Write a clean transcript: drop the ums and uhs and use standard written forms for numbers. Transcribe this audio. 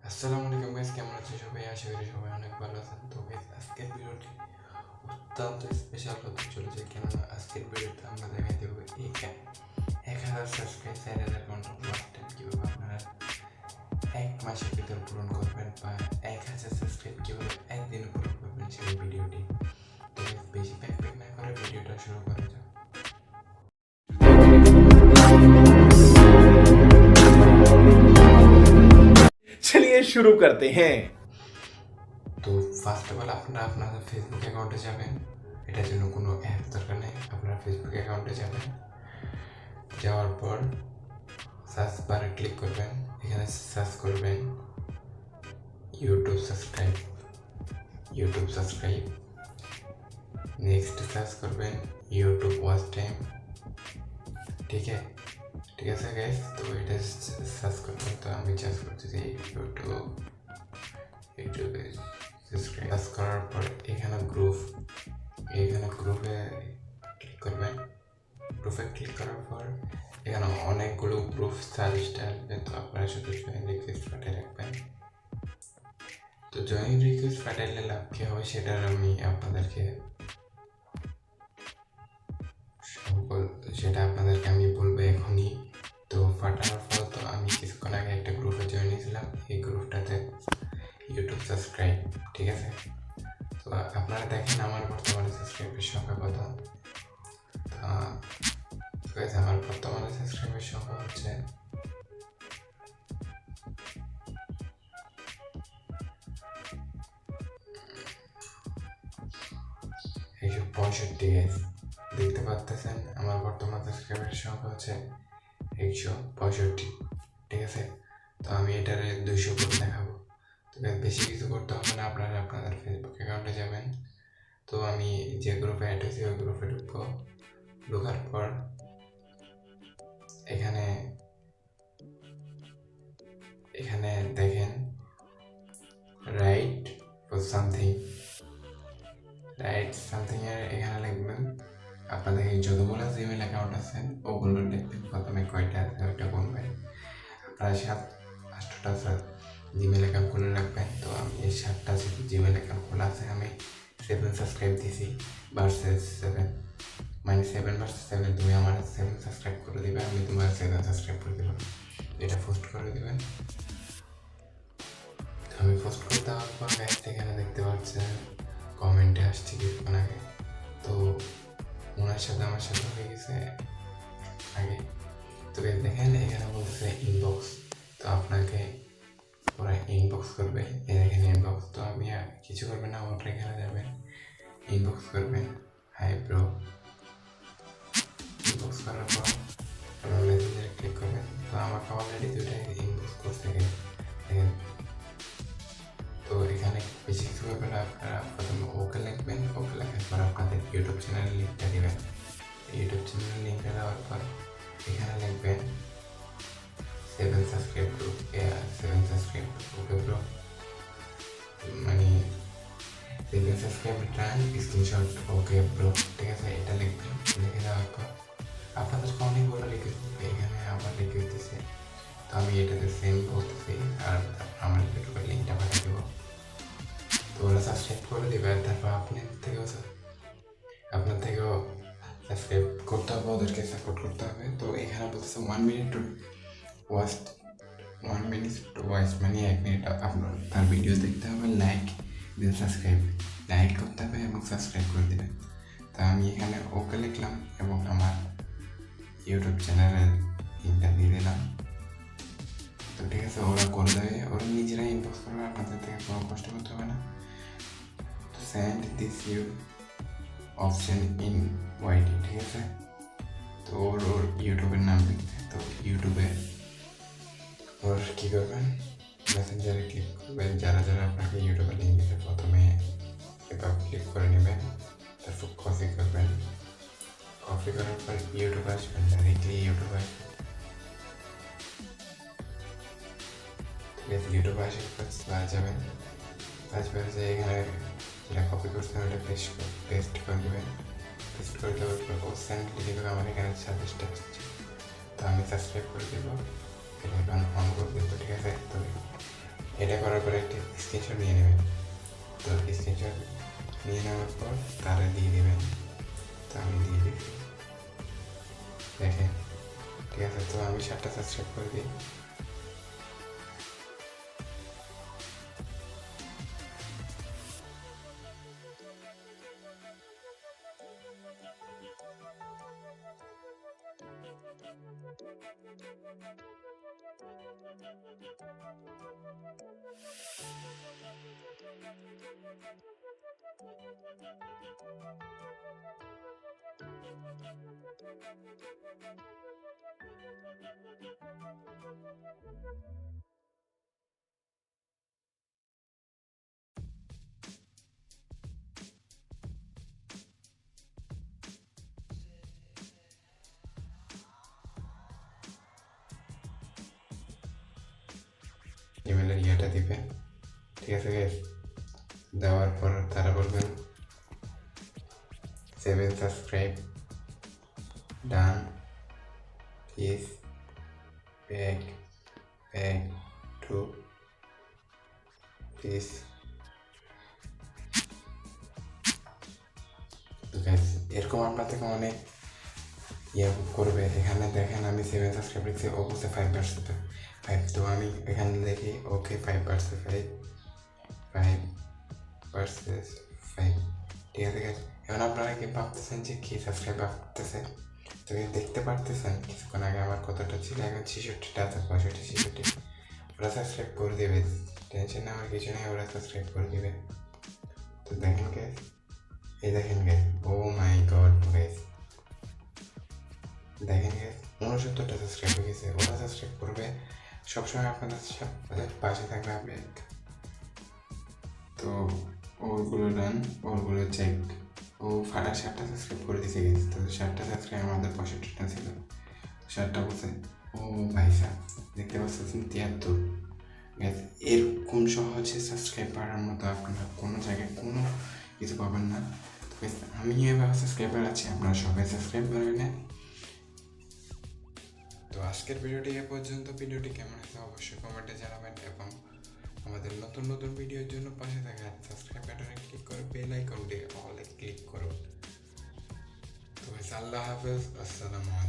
আসসালামু আলাইকুম গাইস, কেমন আছেন সবাই? আশা করি সবাই অনেক ভালো আছেন। তো গাইস, আজকের ভিডিওটি অত্যন্ত স্পেশাল হতে চলেছে, কেননা আজকের ভিডিওতে আমরা দেখাই দেবো এই 1000 সাবস্ক্রাইব 4000 ঘন্টা ওয়াচ টাইম কীভাবে আপনারা এক মাসের ভিতর পূরণ করবেন, বা 1000 সাবস্ক্রাইব কীভাবে একদিনে পূরণ করবেন সেই ভিডিওটি। তো গাইস, বেশি প্যাক না করে ভিডিওটা শুরু করা যাক। चलिए शुरू करते हैं। তো ফার্স্ট অফ অল আপনারা আপনাদের ফেসবুক অ্যাকাউন্টে যাবেন। এটার জন্য কোনো অ্যাপ দরকার নেই, আপনারা ফেসবুক অ্যাকাউন্টে যাবেন। যাওয়ার পর সার্চ বারে ক্লিক করবেন, এখানে সার্চ করবেন ইউটিউব সাবস্ক্রাইব। নেক্সট সার্চ করবেন ইউটিউব ওয়াচ টাইম। ঠিক আছে গাইস, তো এটা সার্চ করবেন। তো আমি সার্চ করতেছি ইউটিউবে সার্চ করার পর এখানে গ্রুপে ক্লিক করবেন। গ্রুপে ক্লিক করার পর এখানে অনেকগুলো গ্রুপ সাজেস্ট আসবে, তো আপনারা শুধু জয়েন রিকোয়েস্ট পাঠিয়ে রাখবেন। তো জয়েন রিকোয়েস্ট পাঠাইলে লাভ কী হবে সেটার আমি আপনাদেরকে আমি বলবো এখনই। তো পাঠানোর পর তো আমি কিছুক্ষণ আগে একটা গ্রুপে জয়েন হয়েছিলাম, এই গ্রুপটাতে ইউটিউব সাবস্ক্রাইব। ঠিক আছে, তো আপনারা দেখেন আমার বর্তমানে সাবস্ক্রাইবের সংখ্যা কত। আমার বর্তমানে সাবস্ক্রাইবের সংখ্যা হচ্ছে 165। দেখতে পাচ্ছেন আমার বর্তমান সাবস্ক্রাইবের সংখ্যা হচ্ছে 165। ঠিক আছে, তো আমি এটারে 200 করে দেখাবো। তো বেশি কিছু করতে হবে না, আপনারা আপনাদের ফেসবুক অ্যাকাউন্টে যাবেন। তো আমি যে গ্রুপে অ্যাড হয়েছি ওই গ্রুপে ঢোকার পর এখানে দেখেন রাইট সামথিং এর এখানে লিখবেন আপনাদের যতগুলো জিমেল অ্যাকাউন্ট আছে ওগুলো লিখবেন। প্রথমে কয়টা আছে ওইটা বলবেন। আপনারা 7-8টা জিমেল অ্যাকাউন্ট খুলে রাখবেন। তো আমি এই 7টা জিমেল অ্যাকাউন্ট খোলা আছে, আমি 7 সাবস্ক্রাইব দিছি ভার্সেস 7, মানে 7 ভার্সেস 7। তুমি আমার 7 সাবস্ক্রাইব করে দিবে, আমি তোমার 7 সাবস্ক্রাইব করে দেবো। এটা পোস্ট করে দেবেন। তো আমি পোস্ট করে দেওয়ার পর এখানে দেখতে পাচ্ছেন কমেন্টে আসছে কিছুক্ষণ আগে। তো ওনার সাথে আমার সাথে হয়ে গেছে আগে। তো দেখেন এখানে বলতেছে ইনবক্স, তো আপনাকে ওরা ইনবক্স করবে। এখানে ইনবক্স, তো আমি কিছু করবেন না, ওটা এখানে যাবেন, ইনবক্স করবেন, হাই ব্রো। ইনবক্স করার পর মেসেঞ্জারে ক্লিক করবেন। তো আমাকে অলরেডি 2টা ইনবক্স করতে দেখেন। তো এখানে বেশি কিছু করবেন না, আপনারা প্রথমে ওকে লিখবেন। ওকে লেখার পর আপনাদের ইউটিউব চ্যানেলের লিঙ্কটা দেবেন। ইউটিউব চ্যানেলের লিঙ্কটা দেওয়ার পর এখানে লিখবেন 7 subscribe group. 7 subscribe okay bro, মানে 7 subscribe time screenshot okay bro. ঠিক আছে, এটা লিখবেন। লিখে দেওয়ার পর আপনাদের অনেকগুলো রিকোয়েস্ট দিবে, এখানে আবার রিকোয়েস্ট দিচ্ছে। তো আমি এটাতে সেন্ড করতেছি আর আমার ইউটিউবের লিঙ্কটা পাঠিয়ে দেবো। তো ওরা সাবস্ক্রাইব করে দেবে, আর তারপর আপনার থেকেও সাবস্ক্রাইব করতে হবে, ওদেরকে সাপোর্ট করতে হবে। তো এখানে বলতেছে 1 মিনিট টু ওয়াচ, মানে 1 মিনিট আপনার তার ভিডিও দেখতে হবে, লাইক দিয়ে লাইক করতে হবে এবং সাবস্ক্রাইব করে দেবেন। তো আমি এখানে ওকে লিখলাম এবং আমার ইউটিউব চ্যানেলের লিঙ্কটা দিয়ে দিলাম। তো ঠিক আছে, ওরা করে দেবে, ওরা নিজেরাই ইনবক্স করবে, আপনাদের থেকে কোনো কষ্ট করতে হবে না। তো send this you option in YT. ঠিক আছে, তো ওর ইউটিউবের নাম লিখতে, তো ইউটিউবে ওর কী করবেন, মেসেঞ্জারে ক্লিক করবেন। যারা আপনাকে ইউটিউবের লিঙ্ক দিতে প্রথমে এবার ক্লিক করে নেবেন, তারপর কপি করবেন। কপি করার পর ইউটিউবে আসবেন, ডাইরেক্টলি ইউটিউবে আসবেন। ঠিক আছে, ইউটিউবে আসে যাবেন, তারপরে যে এখানে যেটা কপি করছেন ওটা পেস্ট করে দেবেন। পেস্ট করে দেওয়ার পর ও সেন্ড লিখে দেবে। আমার এখানে সাজেস্ট আসছে, তো আমি সাবস্ক্রাইব করে দেবো, এটা অন করে দেবো। ঠিক আছে, তো এটা করার পরে একটি স্ক্রিনশট নিয়ে নেবেন। তো স্ক্রিনশট নিয়ে নেওয়ার পর তারা দিয়ে দেবেন। তো আমি দিয়ে দিচ্ছি, দেখেন ঠিক আছে। তো আমি 7টা সাবস্ক্রাইব করে দিই। ইমেলের ইয়েটা দিবেন, ঠিক আছে গাইস। দেওয়ার পর তারা বলবেন 7 subscribe done, please back to please. তো গাইস এরকম আপনার থেকে অনেক ইয়ে করবে। এখানে দেখেন আমি 7 সাবস্ক্রাইব লিখছি, ও বলছে 5%। তো আমি এখানে দেখি ওকে 5%, 5 ঠিক আছে গাইস। এখন আপনারা কি ভাবতেছেন যে কি সাবস্ক্রাইব বাড়তেছে? তো দেখতে পারতেছেন কিছুক্ষণ আগে আমার কতটা ছিল, এখন 66টা আছে, 65-66। ওরা সাবস্ক্রাইব করে দেবে, টেনশন নেওয়ার কিছু নেই, ওরা সাবস্ক্রাইব করে দেবে। তো দেখেন গাইস, এই দেখেন গাইস, ও মাই গড গাইস, দেখেন গাইস 69টা সাবস্ক্রাইব হয়ে গেছে। ওরা সাবস্ক্রাইব করবে, সবসময় আপনাদের পাশে থাকবে আপডেট। তো ওরগুলো ডান, ওরগুলো চেক। ও 7টা সাবস্ক্রাইব করে দিয়েছে গেছে। তো 7টা সাবস্ক্রাইব আমাদের 65টা ছিল, 7টা বলছে। ও ভাই সাহেব দেখতে পাচ্ছেন 73 গ্যাস। এরকম সহজে সাবস্ক্রাইব বাড়ার মতো আপনারা কোনো জায়গায় কোনো কিছু পাবেন না। তো আমি এভাবে সাবস্ক্রাইবার আছি, আপনারা সবাই সাবস্ক্রাইব করে নেন। তো আজকের ভিডিওটি এ পর্যন্ত। ভিডিওটি কেমন হয়েছে অবশ্যই কমেন্টে জানাবেন, এবং আমাদের নতুন নতুন ভিডিওর জন্য পাশে থাকা সাবস্ক্রাইব বাটনে ক্লিক করে বেল আইকনটি অলে ক্লিক করুন। তো আল্লাহ হাফেজ, আসসালামু আলাইকুম।